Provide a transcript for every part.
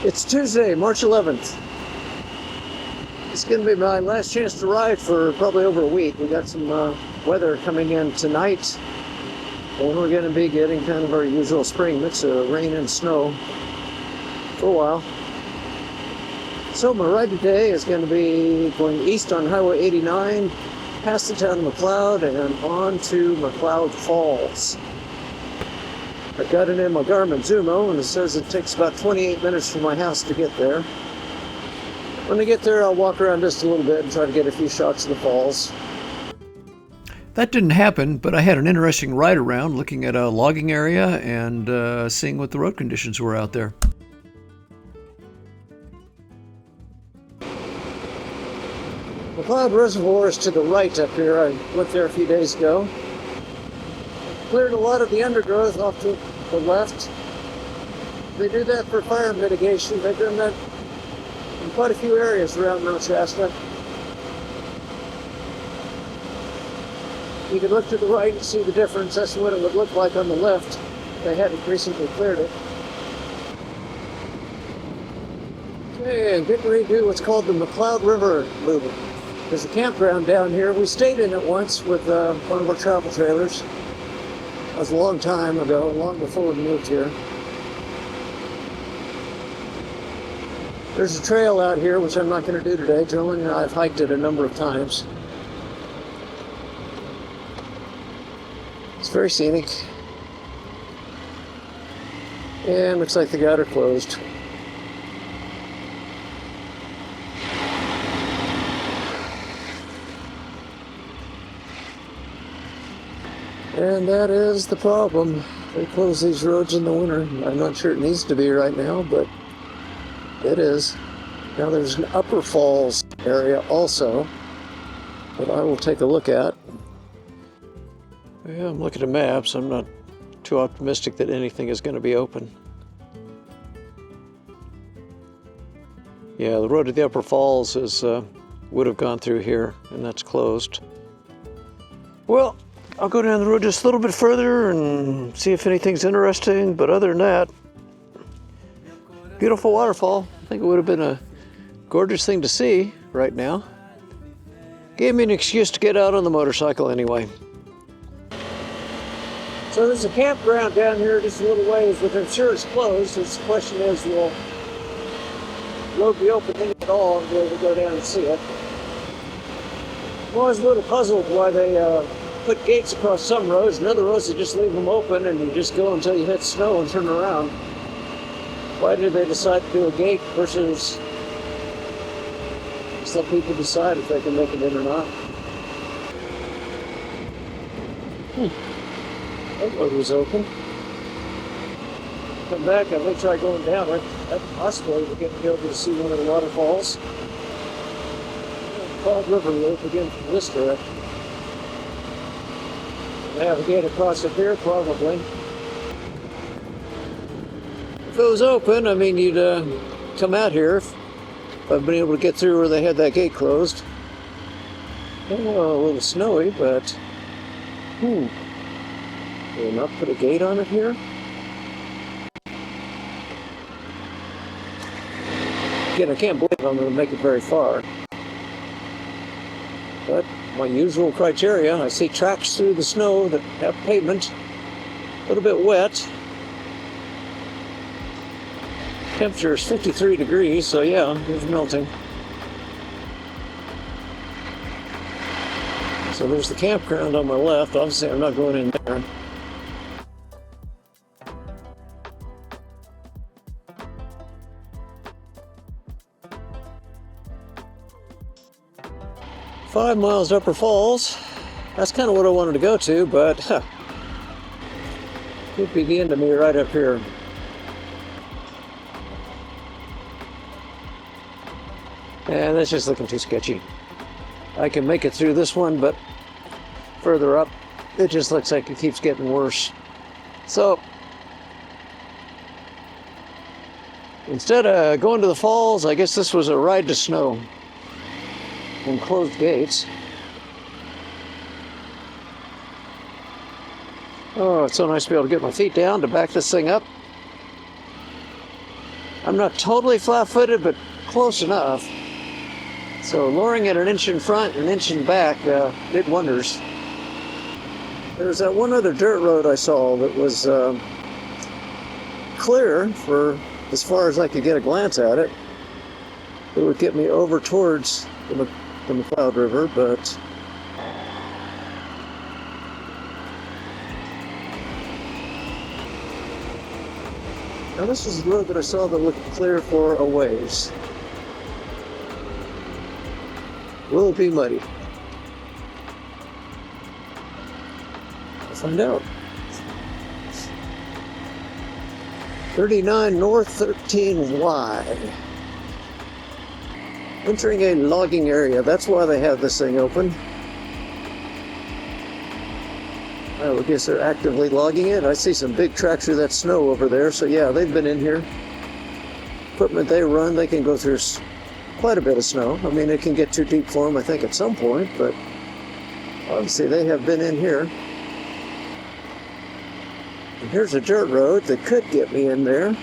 It's Tuesday, March 11th. It's going to be my last chance to ride for probably over a week. We got some weather coming in tonight, and we're going to be getting kind of our usual spring mix of rain and snow for a while. So my ride today is going to be going east on Highway 89, past the town of McCloud, and on to McCloud Falls. I've got it in my Garmin Zumo, and it says it takes about 28 minutes from my house to get there. When I get there, I'll walk around just a little bit and try to get a few shots of the falls. That didn't happen, but I had an interesting ride around looking at a logging area and seeing what the road conditions were out there. McCloud Reservoir is to the right up here. I went there a few days ago. Cleared a lot of the undergrowth off to the left. They do that for fire mitigation. They've done that in quite a few areas around Mt Shasta. You can look to the right and see the difference. That's what it would look like on the left. They hadn't recently cleared it. Okay, I'm getting ready to do what's called the McCloud River Loop. There's a campground down here. We stayed in it once with one of our travel trailers. That was a long time ago, long before we moved here. There's a trail out here, which I'm not going to do today. Joline and I have hiked it a number of times. It's very scenic. And looks like the gutter closed. And that is the problem. They close these roads in the winter. I'm not sure it needs to be right now, but it is. Now there's an upper falls area also that I will take a look at. Yeah, I'm looking at maps. I'm not too optimistic that anything is going to be open. Yeah, the road to the upper falls is would have gone through here, and that's closed. Well, I'll go down the road just a little bit further and see if anything's interesting, but other than that, beautiful waterfall. I think it would have been a gorgeous thing to see right now. Gave me an excuse to get out on the motorcycle anyway. So there's a campground down here just a little ways, but I'm sure it's closed. So the question is, will the road be open at all and be able to go down and see it? I'm always a little puzzled why they put gates across some roads, and other roads they just leave them open and you just go until you hit snow and turn around. Why did they decide to do a gate versus just let people decide if they can make it in or not? That road was open. Come back, I may try going down it. That's possibly we're getting able to see one of the waterfalls. McCloud River Loop again from this direction. Navigate across it here, probably. If it was open, I mean, you'd come out here if I've been able to get through where they had that gate closed. Oh, a little snowy, but will they not put a gate on it here? Again, I can't believe I'm going to make it very far. But my usual criteria, I see tracks through the snow that have pavement, a little bit wet. Temperature is 53 degrees, so yeah, it's melting. So there's the campground on my left. Obviously, I'm not going in there. Five miles to Upper Falls. That's kind of what I wanted to go to, but could be the end of me right up here. And that's just looking too sketchy. I can make it through this one, but further up, it just looks like it keeps getting worse. So, instead of going to the falls, I guess this was a ride to snow and closed gates. Oh, it's so nice to be able to get my feet down to back this thing up. I'm not totally flat-footed, but close enough. So lowering it an inch in front and an inch in back did wonders. There's that one other dirt road I saw that was clear for as far as I could get a glance at it. It would get me over towards the McCloud River, but now this was the road that I saw that looked clear for a ways. Will it be muddy? I'll find out. 39 north, 13 Y. Entering a logging area. That's why they have this thing open. I guess they're actively logging it. I see some big tracks through that snow over there. So yeah, they've been in here. Equipment they run, they can go through quite a bit of snow. I mean, it can get too deep for them, I think, at some point. But obviously they have been in here. And here's a dirt road that could get me in there.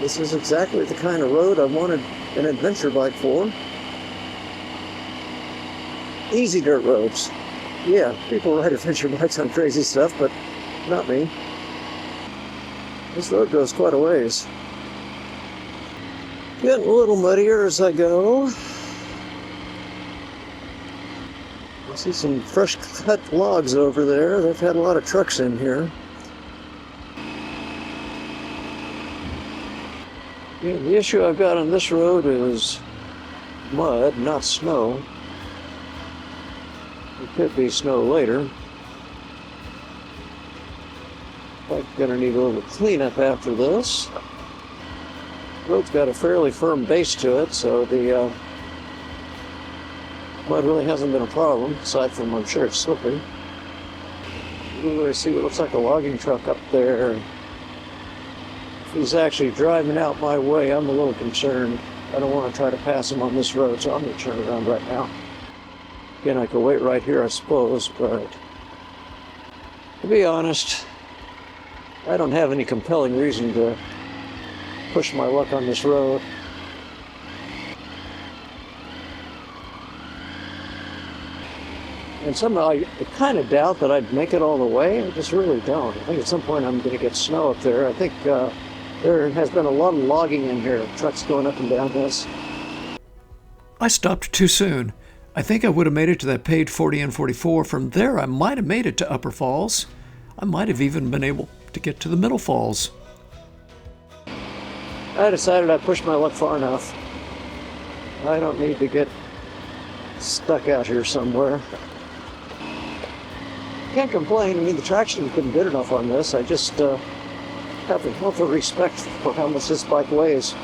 This is exactly the kind of road I wanted an adventure bike for. Easy dirt roads. Yeah, people ride adventure bikes on crazy stuff, but not me. This road goes quite a ways. Getting a little muddier as I go. I see some fresh cut logs over there. They've had a lot of trucks in here. Yeah, the issue I've got on this road is mud, not snow. It could be snow later. I'm gonna need a little cleanup after this. The road's got a fairly firm base to it, so the mud really hasn't been a problem, aside from I'm sure it's slippery. Ooh, I see what looks like a logging truck up there. If he's actually driving out my way, I'm a little concerned. I don't want to try to pass him on this road, so I'm going to turn around right now. Again, I could wait right here, I suppose, but to be honest, I don't have any compelling reason to push my luck on this road. And somehow I kind of doubt that I'd make it all the way. I just really don't. I think at some point I'm going to get snow up there. I think there has been a lot of logging in here, trucks going up and down this. I stopped too soon. I think I would have made it to that paved 40 and 44. From there, I might have made it to Upper Falls. I might have even been able to get to the Middle Falls. I decided I pushed my luck far enough. I don't need to get stuck out here somewhere. Can't complain. I mean, the traction's been good enough on this. I just have a healthy respect for how much this bike weighs.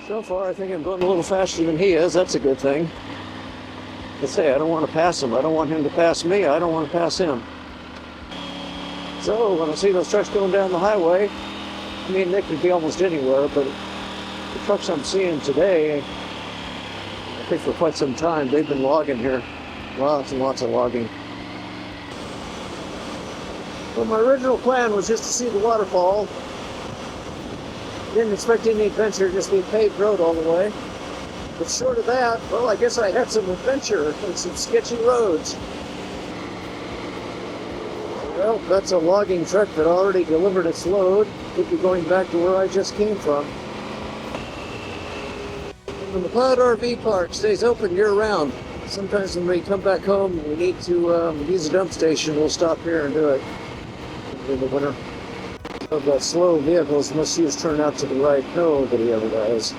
So far, I think I'm going a little faster than he is. That's a good thing. I say, I don't want to pass him. I don't want him to pass me. I don't want to pass him. So when I see those trucks going down the highway, I mean, they could be almost anywhere, but the trucks I'm seeing today, I think for quite some time, they've been logging here. Lots and lots of logging. Well, my original plan was just to see the waterfall. Didn't expect any adventure, just be a paved road all the way. But short of that, well, I guess I had some adventure and some sketchy roads. Well, that's a logging truck that already delivered its load. Could be going back to where I just came from. And the McCloud RV Park stays open year-round. Sometimes when we come back home and we need to use a dump station, we'll stop here and do it in the winter. Of that slow vehicles must use turn out to the right. Nobody ever does.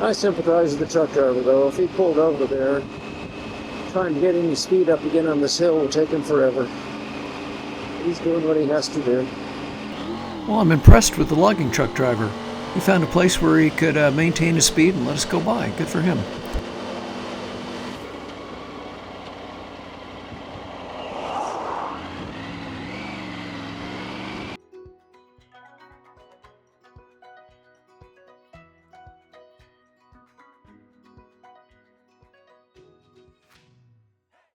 I sympathize with the truck driver, though. If he pulled over there, trying to get any speed up again on this hill would take him forever. He's doing what he has to do. Well, I'm impressed with the logging truck driver. He found a place where he could maintain his speed and let us go by. Good for him.